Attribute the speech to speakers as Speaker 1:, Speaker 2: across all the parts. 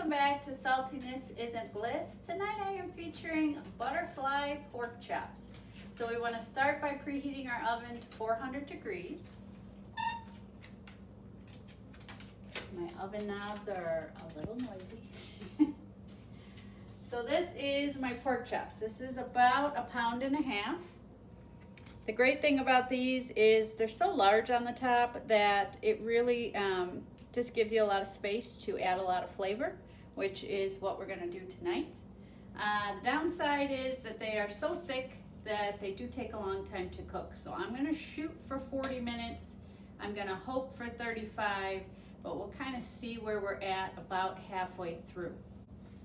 Speaker 1: welcome back to Saltiness Isn't Bliss. Tonight I am featuring butterfly pork chops. So we want to start by preheating our oven to 400 degrees. My oven knobs are a little noisy. So this is my pork chops. This is about 1.5 pounds. The great thing about these is they're so large on the top that it really just gives you a lot of space to add a lot of flavor, which is what we're going to do tonight. The downside is that they are so thick that they do take a long time to cook. So I'm going to shoot for 40 minutes. I'm going to hope for 35, but we'll kind of see where we're at about halfway through.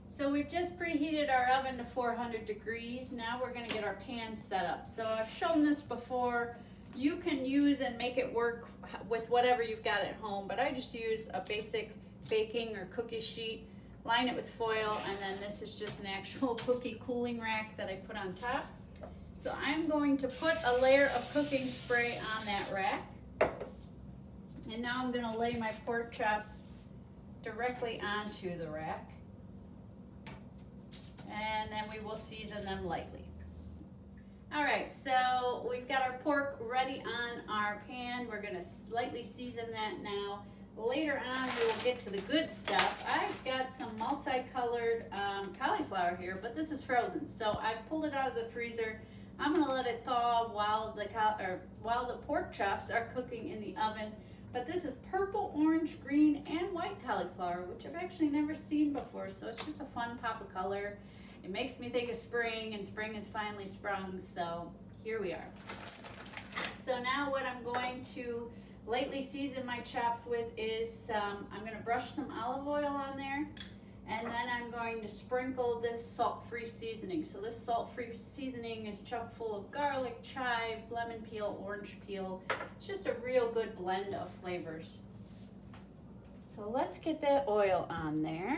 Speaker 1: So we've just preheated our oven to 400 degrees. Now we're going to get our pan set up. So I've shown this before. You can use and make it work with whatever you've got at home, but I just use a basic baking or cookie sheet, line it with foil, and then this is just an actual cookie cooling rack that I put on top. So I'm going to put a layer of cooking spray on that rack. And now I'm going to lay my pork chops directly onto the rack. And then we will season them lightly. Alright, so we've got our pork ready on our pan. We're going to lightly season that now. Later on we will get to the good stuff. I've got some multicolored cauliflower here, but this is frozen. So I've pulled it out of the freezer. I'm going to let it thaw while the pork chops are cooking in the oven. But this is purple, orange, green, and white cauliflower, which I've actually never seen before. So it's just a fun pop of color. It makes me think of spring, and spring has finally sprung, so here we are. So now what I'm going to lightly season my chops with is I'm going to brush some olive oil on there, and then I'm going to sprinkle this salt-free seasoning. So this salt-free seasoning is chock full of garlic, chives, lemon peel, orange peel. It's just a real good blend of flavors. So let's get that oil on there.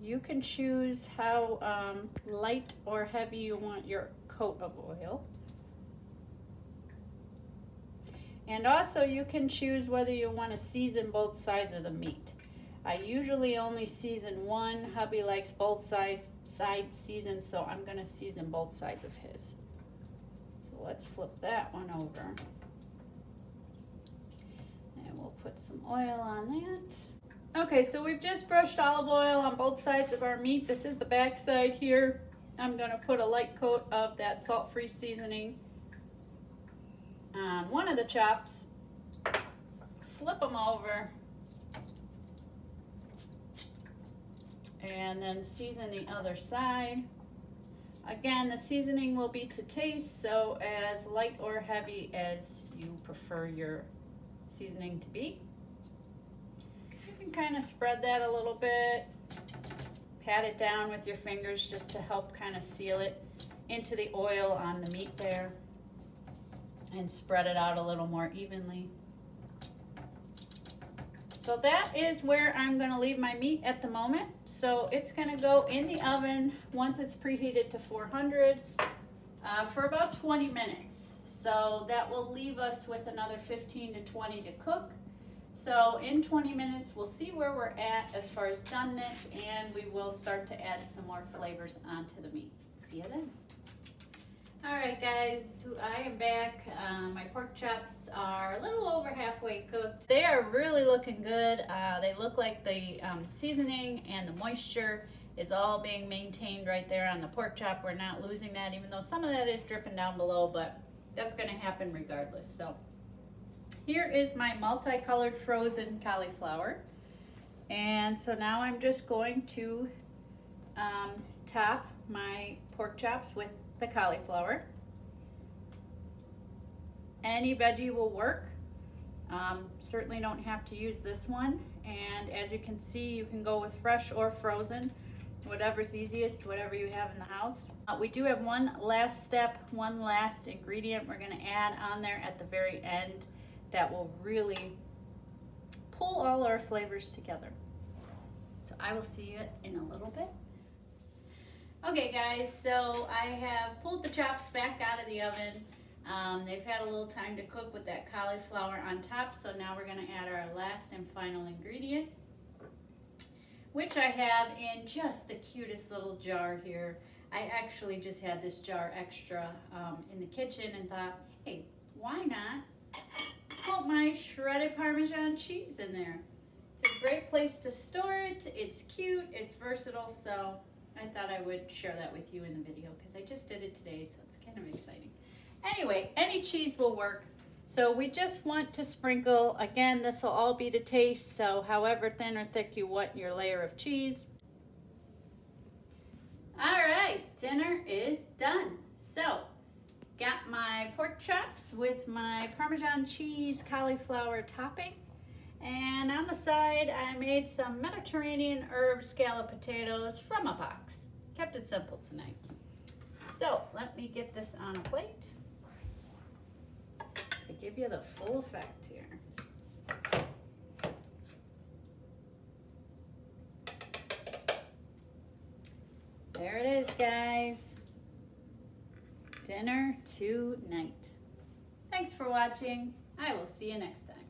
Speaker 1: You can choose how light or heavy you want your coat of oil. And also you can choose whether you want to season both sides of the meat. I usually only season one. Hubby likes both sides seasoned, so I'm going to season both sides of his. So let's flip that one over. And we'll put some oil on that. Okay, so we've just brushed olive oil on both sides of our meat. This is the back side here. I'm going to put a light coat of that salt-free seasoning on one of the chops. Flip them over. And then season the other side. Again, the seasoning will be to taste, so as light or heavy as you prefer your seasoning to be. Kind of spread that a little bit, pat it down with your fingers just to help kind of seal it into the oil on the meat there, and spread it out a little more evenly. So that is where I'm going to leave my meat at the moment. So it's going to go in the oven once it's preheated to 400 for about 20 minutes. So that will leave us with another 15 to 20 to cook. So in 20 minutes, we'll see where we're at as far as doneness, and we will start to add some more flavors onto the meat. See you then. All right, guys, I am back. My pork chops are a little over halfway cooked. They are really looking good. They look like the seasoning and the moisture is all being maintained right there on the pork chop. We're not losing that, even though some of that is dripping down below, but that's going to happen regardless. So here is my multicolored frozen cauliflower. And so now I'm just going to top my pork chops with the cauliflower. Any veggie will work. Certainly don't have to use this one. And as you can see, you can go with fresh or frozen, whatever's easiest, whatever you have in the house. We do have one last step, one last ingredient we're going to add on there at the very end that will really pull all our flavors together. So I will see you in a little bit. Okay guys, so I have pulled the chops back out of the oven. They've had a little time to cook with that cauliflower on top, so now we're going to add our last and final ingredient. which I have in just the cutest little jar here. I actually just had this jar extra in the kitchen and thought, hey, why not put my shredded Parmesan cheese in there? It's a great place to store it. It's cute, it's versatile, so I thought I would share that with you in the video because I just did it today, so it's kind of exciting. Anyway, any cheese will work. So we just want to sprinkle, again, this will all be to taste, so however thin or thick you want your layer of cheese. All right, dinner is done. So, got my pork chops with my Parmesan cheese cauliflower topping. And on the side, I made some Mediterranean herb scallop potatoes from a box. Kept it simple tonight. So, let me get this on a plate to give you the full effect here. There it is, guys. Dinner tonight. Thanks for watching. I will see you next time.